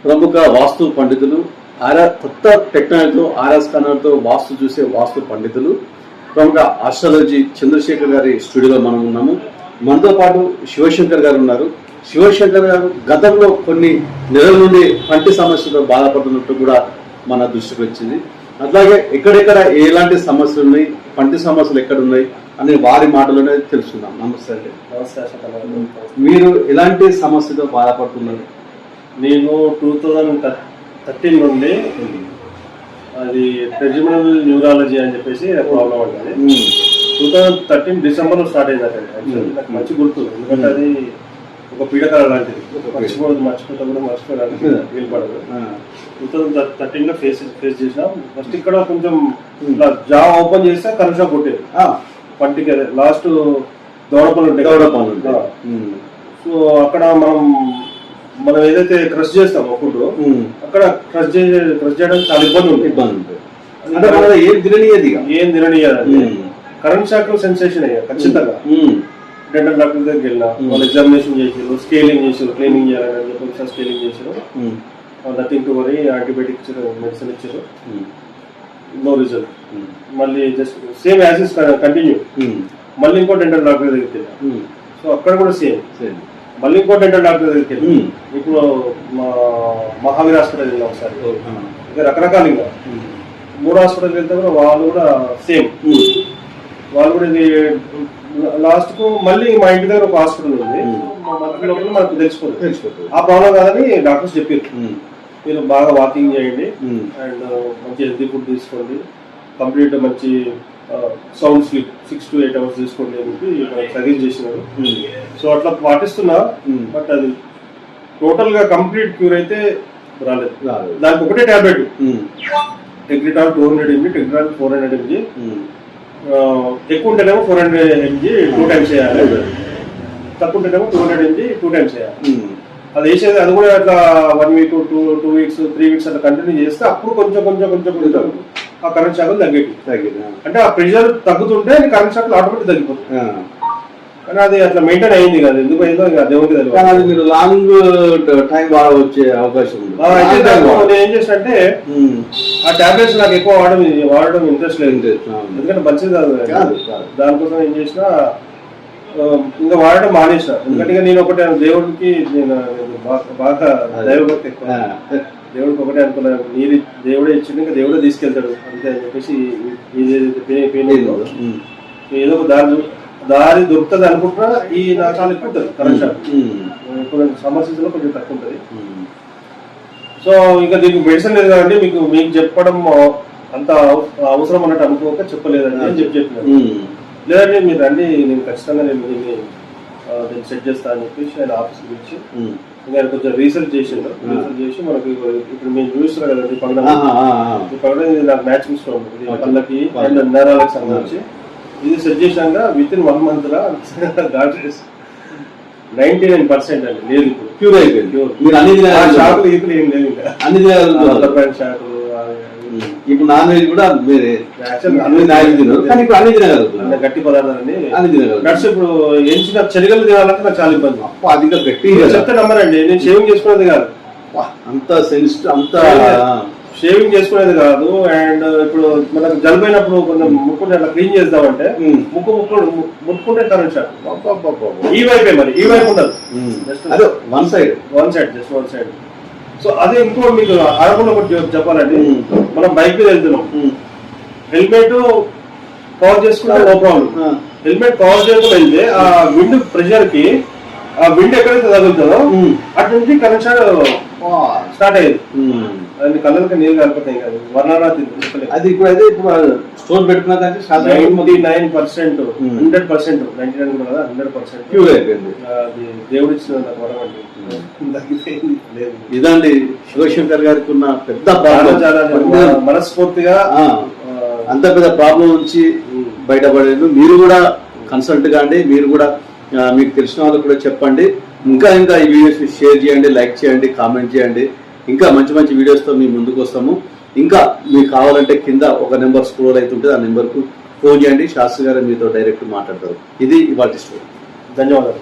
ప్రముఖ వాస్తు పండితులు, కొత్త టెక్నాలజీతో ఆర్ఎస్ కన్నర్తో వాస్తు చూసే వాస్తు పండితులు, ప్రముఖ ఆస్ట్రాలజీ చంద్రశేఖర్ గారి స్టూడియోలో మనం ఉన్నాము. మనతో పాటు శివశంకర్ గారు ఉన్నారు. శివశంకర్ గారు గతంలో కొన్ని నెలల నుండి పంటి సమస్యలతో బాధపడుతున్నట్టు కూడా మన దృష్టికి వచ్చింది. అట్లాగే ఎక్కడెక్కడ ఎలాంటి సమస్యలు ఉన్నాయి, పంటి సమస్యలు ఎక్కడ ఉన్నాయి అని వారి మాటలోనే తెలుసుకుందాం. నమస్తే అండి. మీరు ఎలాంటి సమస్యతో బాధపడుతున్నారు? నేను 2013 నుండి అది ట్రెజిమినల్ న్యూరాలజీ అని చెప్పేసి ప్రాబ్లం ఉంటుంది. 2013 డిసెంబర్లో స్టార్ట్ అయింది. అక్కడ నాకు మంచి గుర్తు, ఎందుకంటే అది ఒక పీడకల లాంటిది. మర్చిపోతా కూడా మర్చిపోవడానికి వీలుపడదు. 2013లో ఫేస్ చేసినాం. ఫస్ట్ ఇక్కడ కొంచెం జా ఓపెన్ చేస్తే కరెక్షన్ కొట్టేది పంటికి, లాస్ట్ దౌడపనులు ఉంటాయి. సో అక్కడ మనం ఏదైతే క్రష్ చేస్తామో ఫుడ్, అక్కడ క్రష్ చేయడానికి చాలా ఇబ్బంది ఉంటుంది. ఏం తిననీయదు. కరెంట్ షాక్ సెన్సేషన్ అయ్యా ఖచ్చితంగా. డెంటల్ డాక్టర్ దగ్గరికి వెళ్ళినా, వాళ్ళు ఎగ్జామినేషన్ చేసారు, స్కేలింగ్ చేసారు, క్లీనింగ్ చేయాలని చెప్పి స్కేలింగ్ చేసారు. నథింగ్ టు వరీ, యాంటీబయాటిక్ ఇచ్చారు, మెడిసిన్ ఇచ్చారు, నో రిజల్ట్. మళ్ళీ జస్ట్ సేమ్ యాసిస్ కంటిన్యూ. మళ్ళీ ఇంకో డెంటల్ డాక్టర్ దగ్గరికి వెళ్ళాం. సో అక్కడ కూడా సేమ్. మళ్ళీ ఇంకో డెంటల్ డాక్టర్ దగ్గరికి వెళ్ళాం. ఇప్పుడు మహావీర్ హాస్పిటల్ వెళ్ళాం ఒకసారి. ఇంకా రకరకాల ఇంకా 3 హాస్పిటల్ వెళ్తే కూడా వాళ్ళు కూడా సేమ్. వాళ్ళు కూడా ఇది లాస్ట్ కు మళ్ళీ మా ఇంటి దగ్గర ఒక హాస్పిటల్ ఉంది, మనకు తెలిసిపోతుంది ఆ ప్రాబ్లం కాదని డాక్టర్స్ చెప్పారు. మీరు బాగా వాకింగ్ చేయండి అండ్ మంచి హెల్తీ ఫుడ్ తీసుకోండి, కంప్లీట్ మంచి సౌండ్ స్లీప్ 6 to 8 hours తీసుకోండి అని చెప్పి సజెస్ట్ చేసినారు. సో అట్లా పాటిస్తున్నా. బట్ అది టోటల్ గా కంప్లీట్ క్యూర్ అయితే రాలేదు. దానికి ఒకటే టాబ్లెట్, టెగ్రిటాల్ 200 mg, టెగ్రిటాల్ 400 mg. ఎక్కువ ఉంటేనేమో 400 mg 2 times చేయాలి, తక్కువ ఉంటేనేమో 200 mg 2 times చేయాలి. అది వేసేది అది కూడా అట్లా 1 week, 2 weeks, 3 weeks అట్లా కంటిన్యూ చేస్తే అప్పుడు కొంచెం ఆ కరెంట్ షాకులు తగ్గేది. అంటే ఆ ప్రెషర్ తగ్గుతుంటే కరెంట్ షాకులు ఆటోమేటిక్ తగ్గిపోతుంది. కానీ అది అట్లా మెయింటైన్ అయింది కదా, ఎందుకు అయిందో దేవుడికి తెలియదు. మీరు లాంగ్ టైం వచ్చే అవకాశం ఉంది. నేను ఏం చేసినంటే ఆ టాబ్లెట్స్ నాకు ఎక్కువ వాడడం ఇంట్రెస్ట్ లేదు, ఎందుకంటే మంచిది కాదు. దానికోసం ఏం చేసినా ఇంకా వాడటం మానేసిన. ఎందుకంటే నేను ఒకటే దేవుడికి బాగా దైవభక్తి ఎక్కువ. దేవుడికి ఒకటే అనుకున్నాను, దేవుడే ఇచ్చింది, ఇంకా దేవుడే తీసుకెళ్తాడు అంతే అని చెప్పేసి ఏదో ఒక దారి దొరుకుతుంది అనుకుంటున్నా. ఈ నాకు చాలా ఎక్కువ ఉంటుంది కరెంట్ షాక్. ఇప్పుడు సమస్యలో కొంచెం తక్కువ ఉంటుంది. సో ఇంకా దీనికి మెడిసిన్ లేదు కదండి, మీకు చెప్పడం అంత అవసరం అన్నట్టు అనుకోక చెప్పలేదండి అని చెప్పినాను. లేదండి మీరు రండి, నేను ఖచ్చితంగా నేను సెట్ చేస్తా అని చెప్పేసి ఆయన ఆఫీస్కి ఇచ్చి ఇంకా కొంచెం రీసెర్చ్ చేసి మనకి ఇప్పుడు మేము చూస్తున్నాం కదండి ఈ పగడ నాకు మ్యాచింగ్ స్టోన్ పళ్ళకి అండ్ నరాలకు సంబంధించి ఇది సెట్ చేసినాక with in 1 month law doctor 99% అండి లేదు, ఇప్పుడు క్యూర్ అయిపోయింది. షాకులు ఇప్పుడు ఏం లేదు, ఇంకా అన్ని షాకులు. ఇప్పుడు నాన్ వెజ్ కూడా గట్టి పదార్థాలని నట్స్ ఇప్పుడు ఎంచిన చెరగలు తినాలంటే నాకు చాలా ఇబ్బంది. అది గట్టి చెప్తే నమ్మరండి, నేను షేవింగ్ చేసుకునేది కాదు, అంత సెన్సిటివ్, అంత షేవింగ్ చేసుకునేది కాదు. అండ్ ఇప్పుడు మనకు జలుబైనప్పుడు కొంచెం ముక్కుంటే అట్లా క్లీన్ చేద్దామంటే ముట్టుకుంటే కరెంట్ షాక్. ఈ వైపే, మరి ఈ వైపు ఉండదు, one side just one side. So అదే ఇంకో మీకు ఆడకుండా ఒకటి చెప్పాలండి, మనం బైక్ మీద వెళ్తున్నాం, హెల్మెట్ కవర్ చేసుకుంటే నో ప్రాబ్లం. హెల్మెట్ కవర్ చేసుకుని వెళ్తే ఆ విండ్ ప్రెషర్ కి ఆ విండ్ ఎక్కడైతే తగులుతుందో అటు నుంచి కరెంట్ షాక్ స్టార్ట్ అయ్యేది. అది కళ్ళకి నీళ్ళు కలిపోతాయి కదా, వర్ణాలు. అది ఇప్పుడు స్టోర్ పెట్టుకున్నా 99%, 100%, 99 కూడా 100% క్యూర్ అయిపోయింది. అది దేవుడు ఇచ్చిన వరం అండి. ఇదండి శివశంకర్ గారికి ఉన్న పెద్ద మనస్ఫూర్తిగా అంత పెద్ద ప్రాబ్లం నుంచి బయటపడేది. మీరు కూడా కన్సల్ట్ కాండి, మీరు కూడా మీకు తెలిసిన వాళ్ళకి కూడా చెప్పండి. ఇంకా ఈ వీడియోస్ షేర్ చేయండి, లైక్ చేయండి, కామెంట్ చేయండి. ఇంకా మంచి వీడియోస్తో మీ ముందుకు వస్తాము. ఇంకా మీకు కావాలంటే కింద ఒక నెంబర్ స్క్రోల్ అవుతుంటుంది, ఆ నెంబర్కు ఫోన్ చేయండి. శాస్త్రి గారు మీతో డైరెక్ట్ మాట్లాడతారు. ఇది ఇవాళ స్టోరీ. ధన్యవాదాలు.